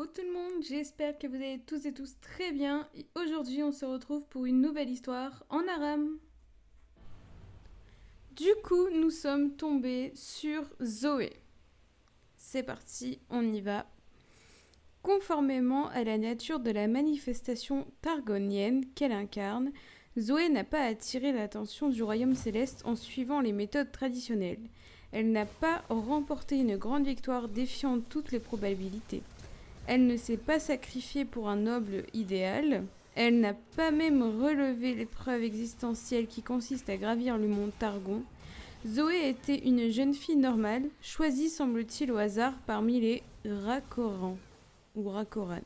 Hello tout le monde, j'espère que vous allez tous et tous très bien. Et aujourd'hui, on se retrouve pour une nouvelle histoire en aram. Du coup, nous sommes tombés sur Zoé. C'est parti, on y va. Conformément à la nature de la manifestation targonienne qu'elle incarne, Zoé n'a pas attiré l'attention du royaume céleste en suivant les méthodes traditionnelles. Elle n'a pas remporté une grande victoire défiant toutes les probabilités. Elle ne s'est pas sacrifiée pour un noble idéal. Elle n'a pas même relevé l'épreuve existentielle qui consiste à gravir le mont Targon. Zoé était une jeune fille normale, choisie semble-t-il au hasard parmi les Rakorans ou Rakoran.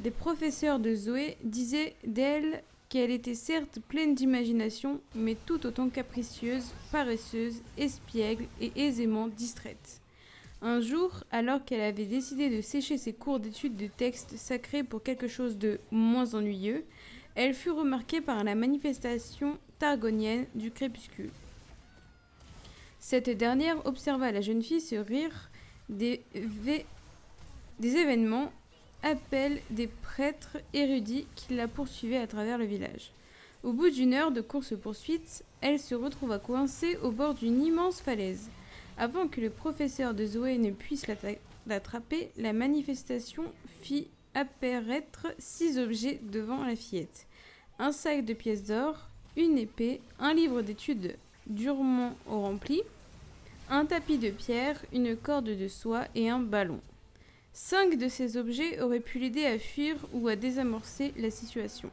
Des professeurs de Zoé disaient d'elle qu'elle était certes pleine d'imagination, mais tout autant capricieuse, paresseuse, espiègle et aisément distraite. Un jour, alors qu'elle avait décidé de sécher ses cours d'études de textes sacrés pour quelque chose de moins ennuyeux, elle fut remarquée par la manifestation targonienne du crépuscule. Cette dernière observa la jeune fille se rire des événements, appelle des prêtres érudits qui la poursuivaient à travers le village. Au bout d'une heure de course-poursuite, elle se retrouva coincée au bord d'une immense falaise. Avant que le professeur de Zoé ne puisse l'attraper, la manifestation fit apparaître 6 objets devant la fillette. Un sac de pièces d'or, une épée, un livre d'études durement rempli, un tapis de pierre, une corde de soie et un ballon. 5 de ces objets auraient pu l'aider à fuir ou à désamorcer la situation.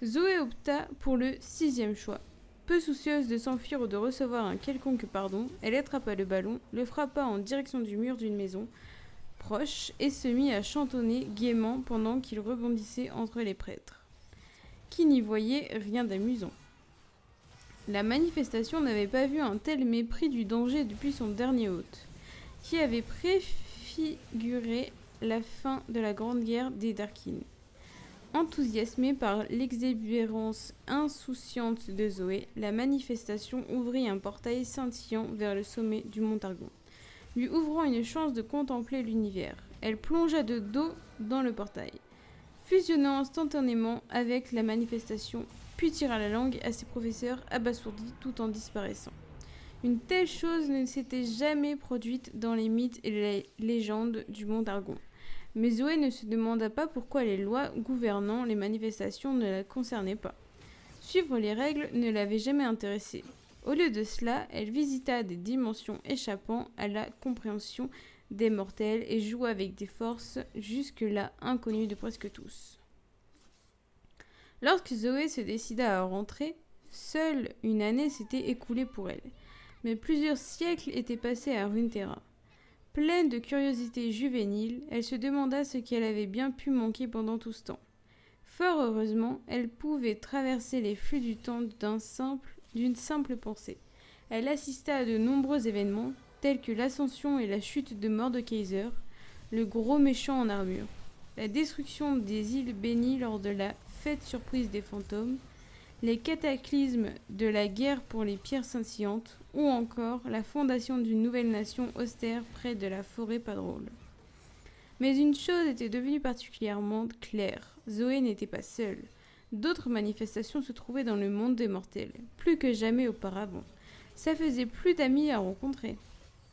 Zoé opta pour le 6e choix. Peu soucieuse de s'enfuir ou de recevoir un quelconque pardon, elle attrapa le ballon, le frappa en direction du mur d'une maison proche et se mit à chantonner gaiement pendant qu'il rebondissait entre les prêtres, qui n'y voyaient rien d'amusant. La manifestation n'avait pas vu un tel mépris du danger depuis son dernier hôte, qui avait préfiguré la fin de la grande guerre des Darkins. Enthousiasmée par l'exubérance insouciante de Zoé, la manifestation ouvrit un portail scintillant vers le sommet du mont Targon, lui ouvrant une chance de contempler l'univers. Elle plongea de dos dans le portail, fusionnant instantanément avec la manifestation, puis tira la langue à ses professeurs abasourdis tout en disparaissant. Une telle chose ne s'était jamais produite dans les mythes et les légendes du mont Targon. Mais Zoé ne se demanda pas pourquoi les lois gouvernant les manifestations ne la concernaient pas. Suivre les règles ne l'avait jamais intéressée. Au lieu de cela, elle visita des dimensions échappant à la compréhension des mortels et joua avec des forces jusque-là inconnues de presque tous. Lorsque Zoé se décida à rentrer, seule une année s'était écoulée pour elle, mais plusieurs siècles étaient passés à Runeterra. Pleine de curiosité juvénile, elle se demanda ce qu'elle avait bien pu manquer pendant tout ce temps. Fort heureusement, elle pouvait traverser les flux du temps d'une simple pensée. Elle assista à de nombreux événements, tels que l'ascension et la chute de Mordekaiser, le gros méchant en armure, la destruction des îles bénies lors de la fête surprise des fantômes, les cataclysmes de la guerre pour les pierres scintillantes, ou encore la fondation d'une nouvelle nation austère près de la forêt pas drôle. Mais une chose était devenue particulièrement claire, Zoé n'était pas seule. D'autres manifestations se trouvaient dans le monde des mortels, plus que jamais auparavant. Ça faisait plus d'amis à rencontrer.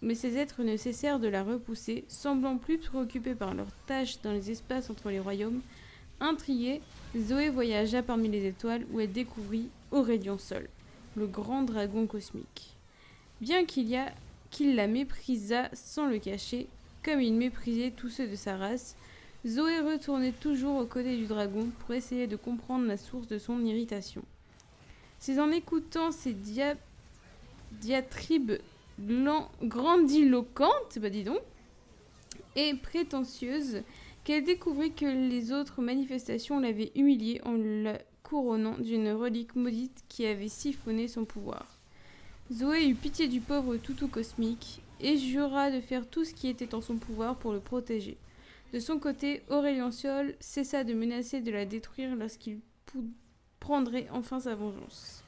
Mais ces êtres ne cessèrent de la repousser, semblant plus préoccupés par leurs tâches dans les espaces entre les royaumes. Intriguée, Zoé voyagea parmi les étoiles où elle découvrit Aurélien Sol, le grand dragon cosmique. Bien qu'il la méprisât sans le cacher, comme il méprisait tous ceux de sa race, Zoé retournait toujours aux côtés du dragon pour essayer de comprendre la source de son irritation. C'est en écoutant ces diatribes grandiloquentes, et prétentieuses, qu'elle découvrit que les autres manifestations l'avaient humiliée en la couronnant d'une relique maudite qui avait siphonné son pouvoir. Zoé eut pitié du pauvre toutou cosmique et jura de faire tout ce qui était en son pouvoir pour le protéger. De son côté, Aurélien Sol cessa de menacer de la détruire lorsqu'il prendrait enfin sa vengeance.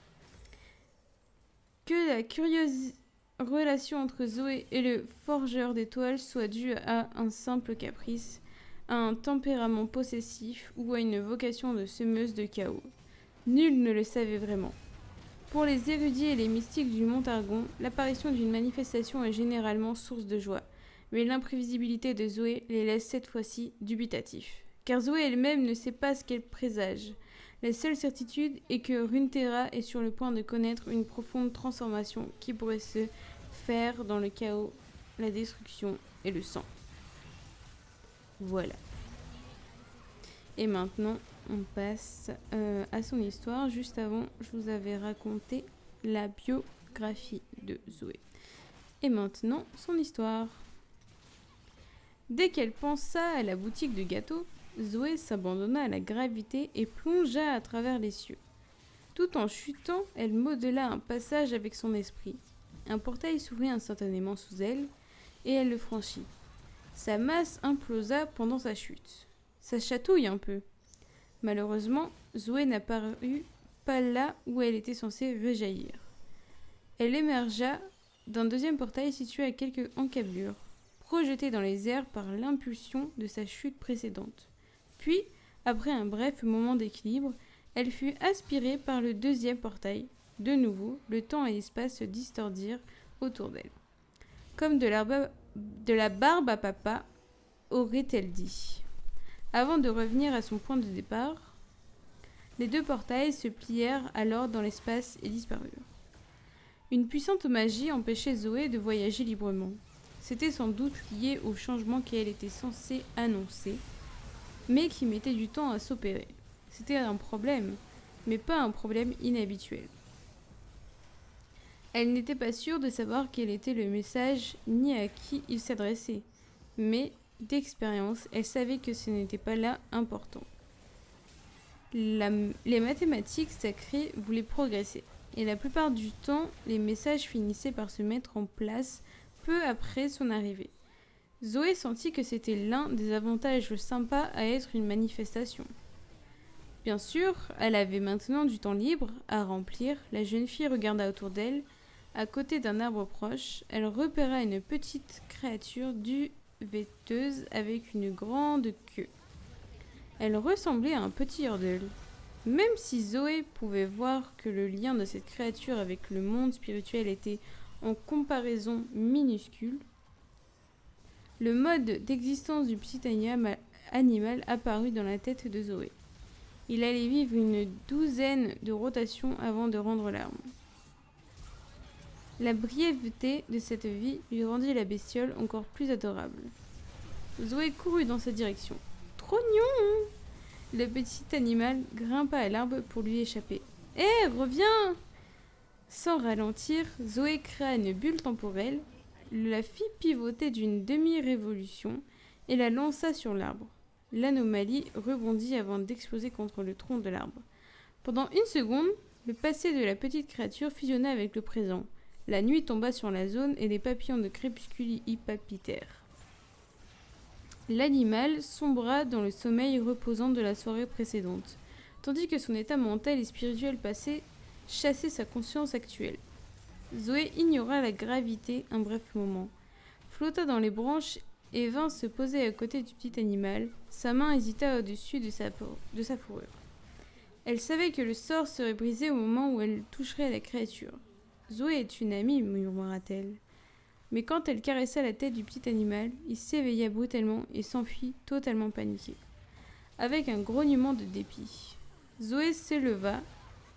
Que la curieuse relation entre Zoé et le forgeur d'étoiles soit due à un simple caprice, a un tempérament possessif ou a une vocation de semeuse de chaos. Nul ne le savait vraiment. Pour les érudits et les mystiques du Montargon, l'apparition d'une manifestation est généralement source de joie, mais l'imprévisibilité de Zoé les laisse cette fois-ci dubitatifs. Car Zoé elle-même ne sait pas ce qu'elle présage. La seule certitude est que Runeterra est sur le point de connaître une profonde transformation qui pourrait se faire dans le chaos, la destruction et le sang. Voilà. Et maintenant, on passe à son histoire. Juste avant, je vous avais raconté la biographie de Zoé. Et maintenant, son histoire. Dès qu'elle pensa à la boutique de gâteaux, Zoé s'abandonna à la gravité et plongea à travers les cieux. Tout en chutant, elle modela un passage avec son esprit. Un portail s'ouvrit instantanément sous elle, et elle le franchit. Sa masse implosa pendant sa chute. Ça chatouille un peu. Malheureusement, Zoé n'apparut pas là où elle était censée rejaillir. Elle émergea d'un deuxième portail situé à quelques encablures, projetée dans les airs par l'impulsion de sa chute précédente. Puis, après un bref moment d'équilibre, elle fut aspirée par le deuxième portail. De nouveau, le temps et l'espace se distordirent autour d'elle. Comme de la barbe à papa, aurait-elle dit. Avant de revenir à son point de départ, les deux portails se plièrent alors dans l'espace et disparurent. Une puissante magie empêchait Zoé de voyager librement. C'était sans doute lié au changement qu'elle était censée annoncer, mais qui mettait du temps à s'opérer. C'était un problème, mais pas un problème inhabituel. Elle n'était pas sûre de savoir quel était le message ni à qui il s'adressait, mais d'expérience, elle savait que ce n'était pas là important. Les mathématiques sacrées voulaient progresser, et la plupart du temps, les messages finissaient par se mettre en place peu après son arrivée. Zoé sentit que c'était l'un des avantages sympas à être une manifestation. Bien sûr, elle avait maintenant du temps libre à remplir. La jeune fille regarda autour d'elle. À côté d'un arbre proche, elle repéra une petite créature duvetteuse avec une grande queue. Elle ressemblait à un petit Yordle. Même si Zoé pouvait voir que le lien de cette créature avec le monde spirituel était en comparaison minuscule, le mode d'existence du petit animal apparut dans la tête de Zoé. Il allait vivre une douzaine de rotations avant de rendre l'arme. La brièveté de cette vie lui rendit la bestiole encore plus adorable. Zoé courut dans sa direction. « Trognon !» Le petit animal grimpa à l'arbre pour lui échapper. « Hé, reviens !» Sans ralentir, Zoé créa une bulle temporelle, la fit pivoter d'une demi-révolution et la lança sur l'arbre. L'anomalie rebondit avant d'exploser contre le tronc de l'arbre. Pendant une seconde, le passé de la petite créature fusionna avec le présent. La nuit tomba sur la zone et les papillons de crépuscule y palpitèrent. L'animal sombra dans le sommeil reposant de la soirée précédente, tandis que son état mental et spirituel passé chassait sa conscience actuelle. Zoé ignora la gravité un bref moment, flotta dans les branches et vint se poser à côté du petit animal. Sa main hésita au-dessus de sa fourrure. Elle savait que le sort serait brisé au moment où elle toucherait la créature. « Zoé est une amie, murmura-t-elle. » Mais quand elle caressa la tête du petit animal, il s'éveilla brutalement et s'enfuit totalement paniqué, avec un grognement de dépit. Zoé s'éleva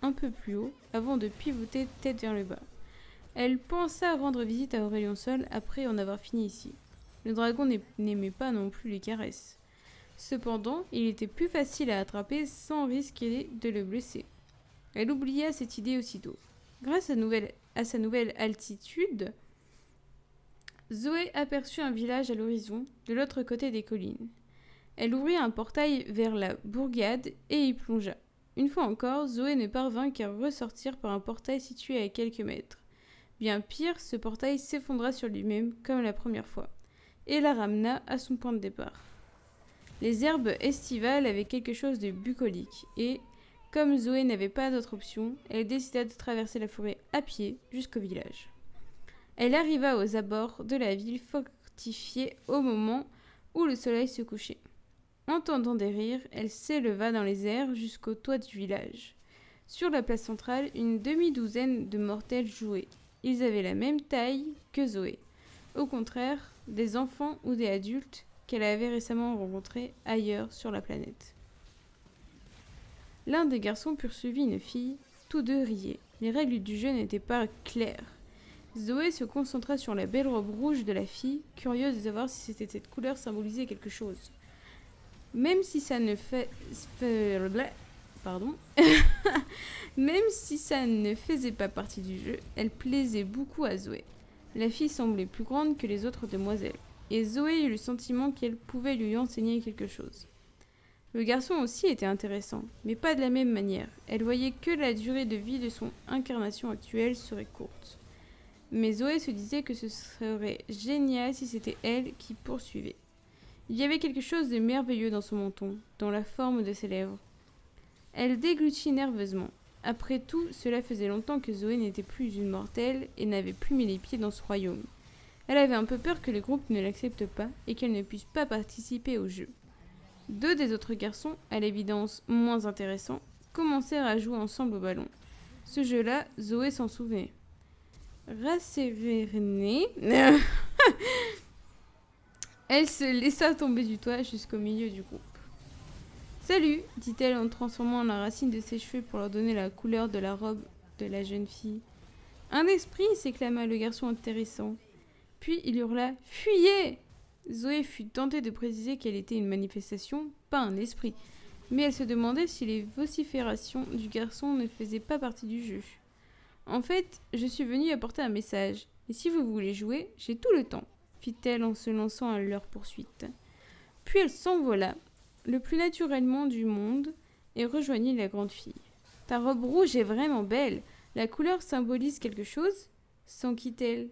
un peu plus haut avant de pivoter tête vers le bas. Elle pensa rendre visite à Aurélien Sol après en avoir fini ici. Le dragon n'aimait pas non plus les caresses. Cependant, il était plus facile à attraper sans risquer de le blesser. Elle oublia cette idée aussitôt. Grâce à sa nouvelle altitude, Zoé aperçut un village à l'horizon, de l'autre côté des collines. Elle ouvrit un portail vers la bourgade et y plongea. Une fois encore, Zoé ne parvint qu'à ressortir par un portail situé à quelques mètres. Bien pire, ce portail s'effondra sur lui-même comme la première fois, et la ramena à son point de départ. Les herbes estivales avaient quelque chose de bucolique, et, comme Zoé n'avait pas d'autre option, elle décida de traverser la forêt à pied jusqu'au village. Elle arriva aux abords de la ville fortifiée au moment où le soleil se couchait. Entendant des rires, elle s'éleva dans les airs jusqu'au toit du village. Sur la place centrale, une demi-douzaine de mortels jouaient. Ils avaient la même taille que Zoé. Au contraire, des enfants ou des adultes qu'elle avait récemment rencontrés ailleurs sur la planète. L'un des garçons poursuivit une fille, tous deux riaient. Les règles du jeu n'étaient pas claires. Zoé se concentra sur la belle robe rouge de la fille, curieuse de savoir si cette couleur symbolisait quelque chose. Même si ça ne Même si ça ne faisait pas partie du jeu, elle plaisait beaucoup à Zoé. La fille semblait plus grande que les autres demoiselles, et Zoé eut le sentiment qu'elle pouvait lui enseigner quelque chose. Le garçon aussi était intéressant, mais pas de la même manière. Elle voyait que la durée de vie de son incarnation actuelle serait courte. Mais Zoé se disait que ce serait génial si c'était elle qui poursuivait. Il y avait quelque chose de merveilleux dans son menton, dans la forme de ses lèvres. Elle déglutit nerveusement. Après tout, cela faisait longtemps que Zoé n'était plus une mortelle et n'avait plus mis les pieds dans ce royaume. Elle avait un peu peur que le groupe ne l'accepte pas et qu'elle ne puisse pas participer au jeu. Deux des autres garçons, à l'évidence moins intéressants, commencèrent à jouer ensemble au ballon. Ce jeu-là, Zoé s'en souvenait. Rassévernée, elle se laissa tomber du toit jusqu'au milieu du groupe. « Salut !» dit-elle en transformant la racine de ses cheveux pour leur donner la couleur de la robe de la jeune fille. « Un esprit !» s'éclama le garçon intéressant. Puis il hurla « Fuyez !» Zoé fut tentée de préciser qu'elle était une manifestation, pas un esprit, mais elle se demandait si les vociférations du garçon ne faisaient pas partie du jeu. « En fait, je suis venue apporter un message, et si vous voulez jouer, j'ai tout le temps, » fit-elle en se lançant à leur poursuite. Puis elle s'envola, le plus naturellement du monde, et rejoignit la grande fille. « Ta robe rouge est vraiment belle, la couleur symbolise quelque chose ?» s'enquit-elle.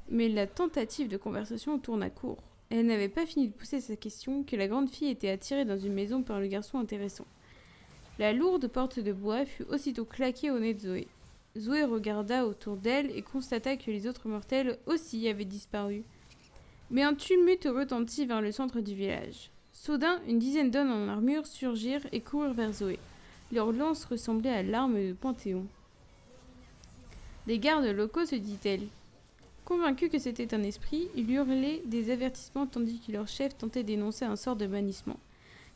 Mais la tentative de conversation tourna court. Elle n'avait pas fini de pousser sa question que la grande fille était attirée dans une maison par le garçon intéressant. La lourde porte de bois fut aussitôt claquée au nez de Zoé. Zoé regarda autour d'elle et constata que les autres mortels aussi avaient disparu. Mais un tumulte retentit vers le centre du village. Soudain, une dizaine d'hommes en armure surgirent et coururent vers Zoé. Leurs lances ressemblaient à l'arme de Panthéon. Des gardes locaux, se dit-elle. Convaincus que c'était un esprit, ils hurlaient des avertissements tandis que leur chef tentait d'énoncer un sort de bannissement.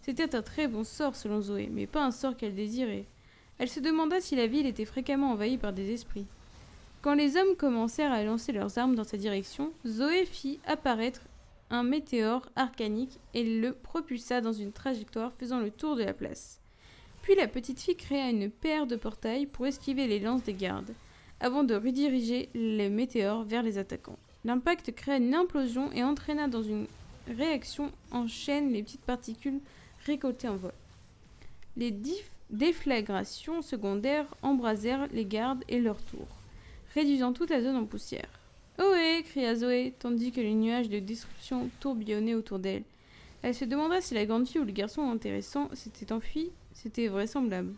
C'était un très bon sort selon Zoé, mais pas un sort qu'elle désirait. Elle se demanda si la ville était fréquemment envahie par des esprits. Quand les hommes commencèrent à lancer leurs armes dans sa direction, Zoé fit apparaître un météore arcanique et le propulsa dans une trajectoire faisant le tour de la place. Puis la petite fille créa une paire de portails pour esquiver les lances des gardes, avant de rediriger le météore vers les attaquants. L'impact créa une implosion et entraîna dans une réaction en chaîne les petites particules récoltées en vol. Les déflagrations secondaires embrasèrent les gardes et leur tour, réduisant toute la zone en poussière. « Ohé !» cria Zoé, tandis que les nuages de destruction tourbillonnaient autour d'elle. Elle se demanda si la grande fille ou le garçon intéressant s'était enfui. C'était vraisemblable.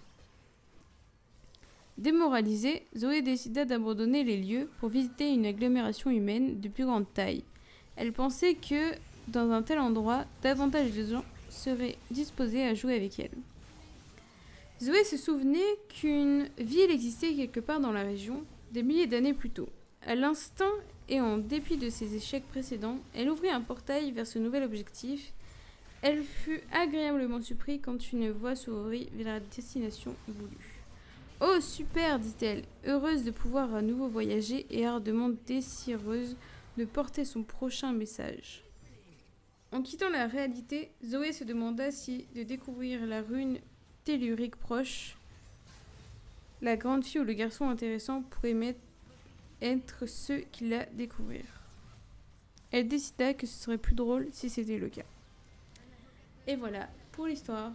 Démoralisée, Zoé décida d'abandonner les lieux pour visiter une agglomération humaine de plus grande taille. Elle pensait que, dans un tel endroit, davantage de gens seraient disposés à jouer avec elle. Zoé se souvenait qu'une ville existait quelque part dans la région, des milliers d'années plus tôt. À l'instinct et en dépit de ses échecs précédents, elle ouvrit un portail vers ce nouvel objectif. Elle fut agréablement surprise quand une voie s'ouvrit vers la destination voulue. « Oh, super !» dit-elle, heureuse de pouvoir à nouveau voyager et ardemment désireuse de porter son prochain message. En quittant la réalité, Zoé se demanda si de découvrir la rune tellurique proche, la grande fille ou le garçon intéressant pourraient être ceux qui la découvrirent. Elle décida que ce serait plus drôle si c'était le cas. Et voilà pour l'histoire.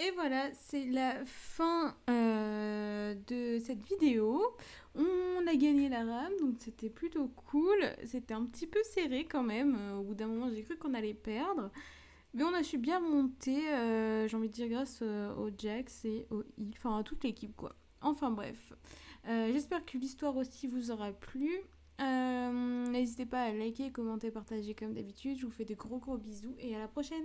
Et voilà, c'est la fin de cette vidéo. On a gagné la rame, donc c'était plutôt cool. C'était un petit peu serré quand même. Au bout d'un moment, j'ai cru qu'on allait perdre. Mais on a su bien monter, j'ai envie de dire, grâce au Jax et au Heal. Enfin, à toute l'équipe, quoi. Enfin, bref. J'espère que l'histoire aussi vous aura plu. N'hésitez pas à liker, commenter, partager comme d'habitude. Je vous fais de gros bisous et à la prochaine.